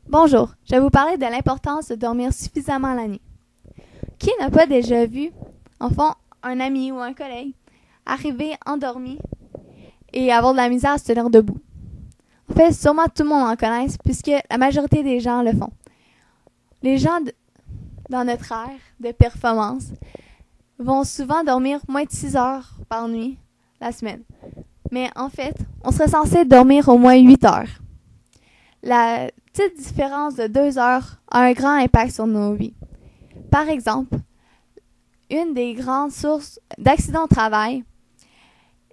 Bonjour, je vais vous parler de l'importance de dormir suffisamment la nuit. Qui n'a pas déjà vu, enfin, un ami ou un collègue arriver endormi et avoir de la misère à se tenir debout? En fait, sûrement tout le monde en connaît puisque la majorité des gens le font. Les gens dans notre ère de performance vont souvent dormir moins de 6 heures par nuit la semaine. Mais en fait, on serait censé dormir au moins 8 heures. La petite différence de 2 heures a un grand impact sur nos vies. Par exemple, une des grandes sources d'accidents au travail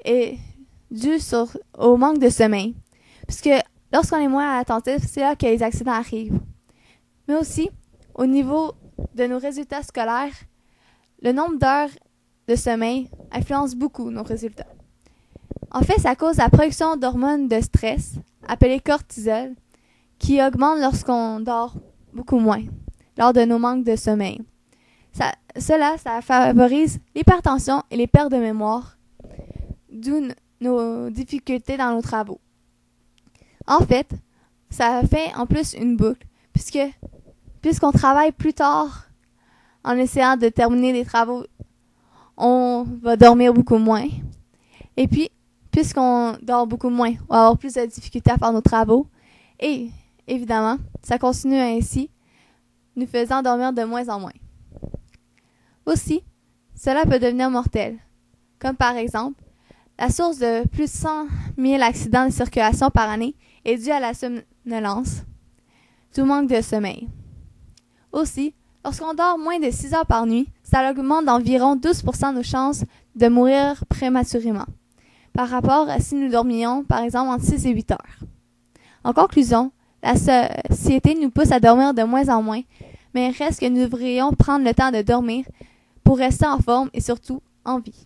est due au manque de sommeil, puisque lorsqu'on est moins attentif, c'est là que les accidents arrivent. Mais aussi, au niveau de nos résultats scolaires, le nombre d'heures de sommeil influence beaucoup nos résultats. En fait, ça cause la production d'hormones de stress, appelées cortisol, qui augmente lorsqu'on dort beaucoup moins, lors de nos manques de sommeil. Cela favorise l'hypertension et les pertes de mémoire, d'où nos difficultés dans nos travaux. En fait, ça fait en plus une boucle, puisqu'on travaille plus tard en essayant de terminer les travaux, on va dormir beaucoup moins. Et puis, puisqu'on dort beaucoup moins, on va avoir plus de difficultés à faire nos travaux. Et, évidemment, ça continue ainsi, nous faisant dormir de moins en moins. Aussi, cela peut devenir mortel, comme par exemple, la source de plus de 100 000 accidents de circulation par année est due à la somnolence, du manque de sommeil. Aussi, lorsqu'on dort moins de 6 heures par nuit, ça augmente d'environ 12% nos chances de mourir prématurément, par rapport à si nous dormions, par exemple, entre 6 et 8 heures. En conclusion, la société nous pousse à dormir de moins en moins, mais il reste que nous devrions prendre le temps de dormir pour rester en forme et surtout en vie.